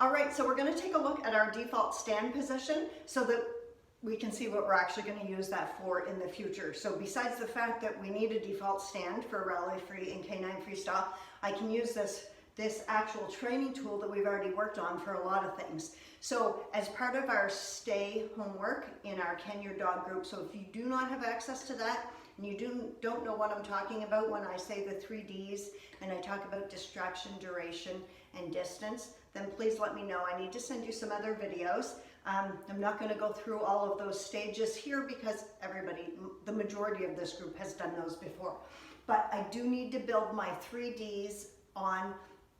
All right, so we're going to take a look at our default stand position so that we can see what we're actually going to use that for in the future. So besides the fact that we need a default stand for Rally Free and Canine Freestyle, I can use this actual training tool that we've already worked on for a lot of things. So as part of our stay homework in our Can Your Dog group, so if you do not have access to that and you don't know what I'm talking about when I say the 3 Ds and I talk about distraction, duration, and distance, then please let me know. I need to send you some other videos. I'm not going to go through all of those stages here because the majority of this group has done those before. But I do need to build my 3 Ds on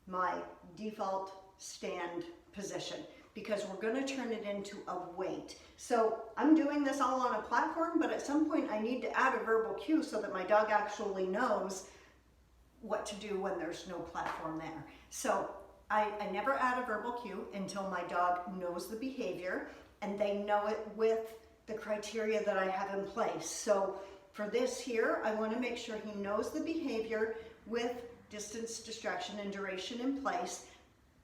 my default stand position because we're going to turn it into a weight. So I'm doing this all on a platform, but at some point I need to add a verbal cue so that my dog actually knows what to do when there's no platform there. So I never add a verbal cue until my dog knows the behavior and they know it with the criteria that I have in place. So for this here, I want to make sure he knows the behavior with distance, distraction, and duration in place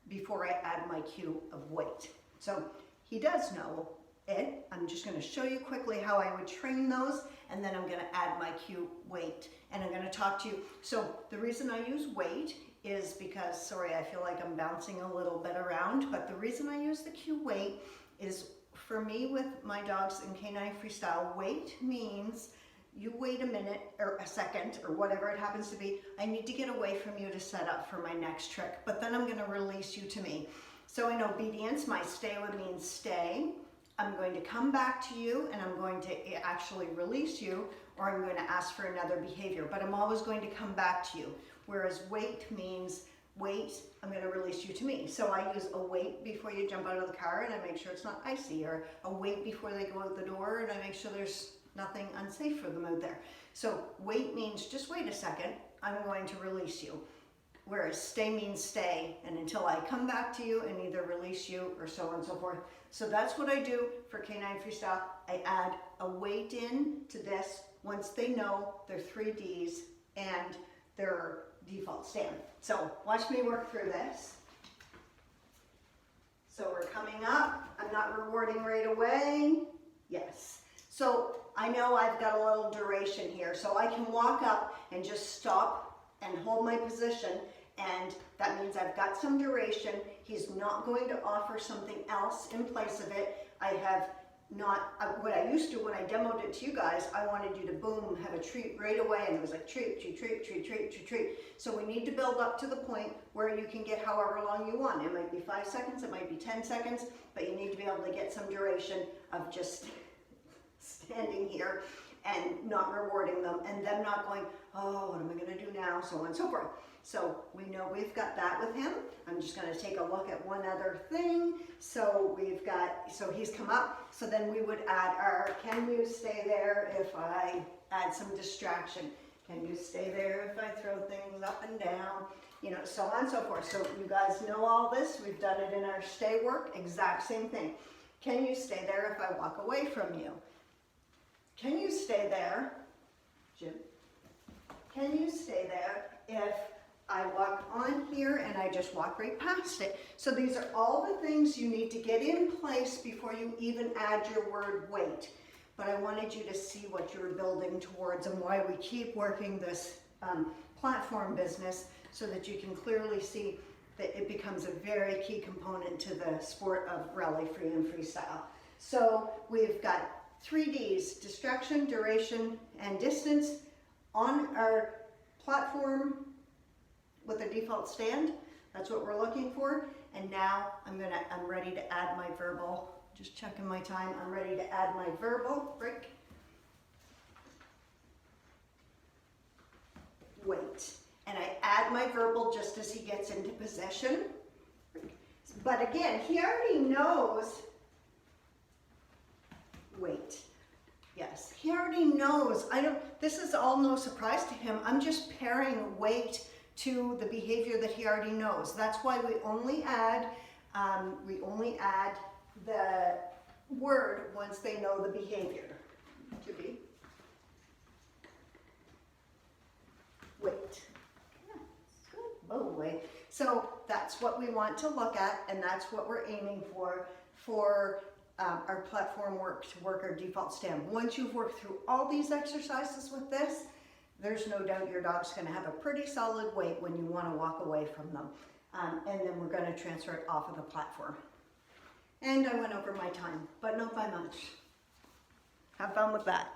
before I add my cue of weight. So he does know it. I'm just going to show you quickly how I would train those, and then I'm going to add my cue weight. And I'm going to talk to you. So the reason I use weight is because, sorry, I feel like I'm bouncing a little bit around, but the reason I use the cue weight is for me with my dogs in Canine Freestyle, weight means you wait a minute or a second or whatever it happens to be. I need to get away from you to set up for my next trick, but then I'm going to release you to me. So in obedience, my stay would mean stay. I'm going to come back to you and I'm going to actually release you, or I'm going to ask for another behavior, but I'm always going to come back to you. Whereas wait means wait, I'm going to release you to me. So I use a wait before you jump out of the car and I make sure it's not icy, or a wait before they go out the door and I make sure there's nothing unsafe for them out there. So wait means just wait a second, I'm going to release you. Whereas stay means stay, and until I come back to you and either release you or so on and so forth. So that's what I do for Canine Freestyle. I add a wait in to this once they know their 3 Ds and their default stand. So watch me work through this. So we're coming up. I'm not rewarding right away. Yes. So I know I've got a little duration here, so I can walk up and just stop and hold my position, and that means I've got some duration. He's not going to offer something else in place of it. I have not, what I used to when I demoed it to you guys, I wanted you to boom, have a treat right away, and it was like treat, treat, treat, treat, treat, treat, treat. So we need to build up to the point where you can get however long you want. It might be 5 seconds, it might be 10 seconds, but you need to be able to get some duration of just standing here and not rewarding them, and them not going, oh, what am I going to do now, so on and so forth. So we know we've got that with him. I'm just going to take a look at one other thing. So we've got, so he's come up, so then we would add our, can you stay there if I add some distraction? Can you stay there if I throw things up and down? You know, so on and so forth. So you guys know all this. We've done it in our stay work, exact same thing. Can you stay there if I walk away from you? Can you stay there, Jim? Can you stay there if I walk on here and I just walk right past it? So these are all the things you need to get in place before you even add your word wait. But I wanted you to see what you're building towards and why we keep working this platform business, so that you can clearly see that it becomes a very key component to the sport of Rally Free and Freestyle. So we've got 3 Ds, distraction, duration, and distance on our platform with a default stand. That's what we're looking for. And now I'm ready to add my verbal. Just checking my time. I'm ready to add my verbal break. Wait. And I add my verbal just as he gets into possession. But again, he already knows. Wait. Yes, he already knows. This is all no surprise to him. I'm just pairing wait to the behavior that he already knows. That's why we only add the word once they know the behavior. To be. Wait. Yeah, good boy. So that's what we want to look at, and that's what we're aiming for our platform work to work our default stand. Once you've worked through all these exercises with this, there's no doubt your dog's going to have a pretty solid weight when you want to walk away from them. And then we're going to transfer it off of the platform. And I went over my time, but not by much. Have fun with that.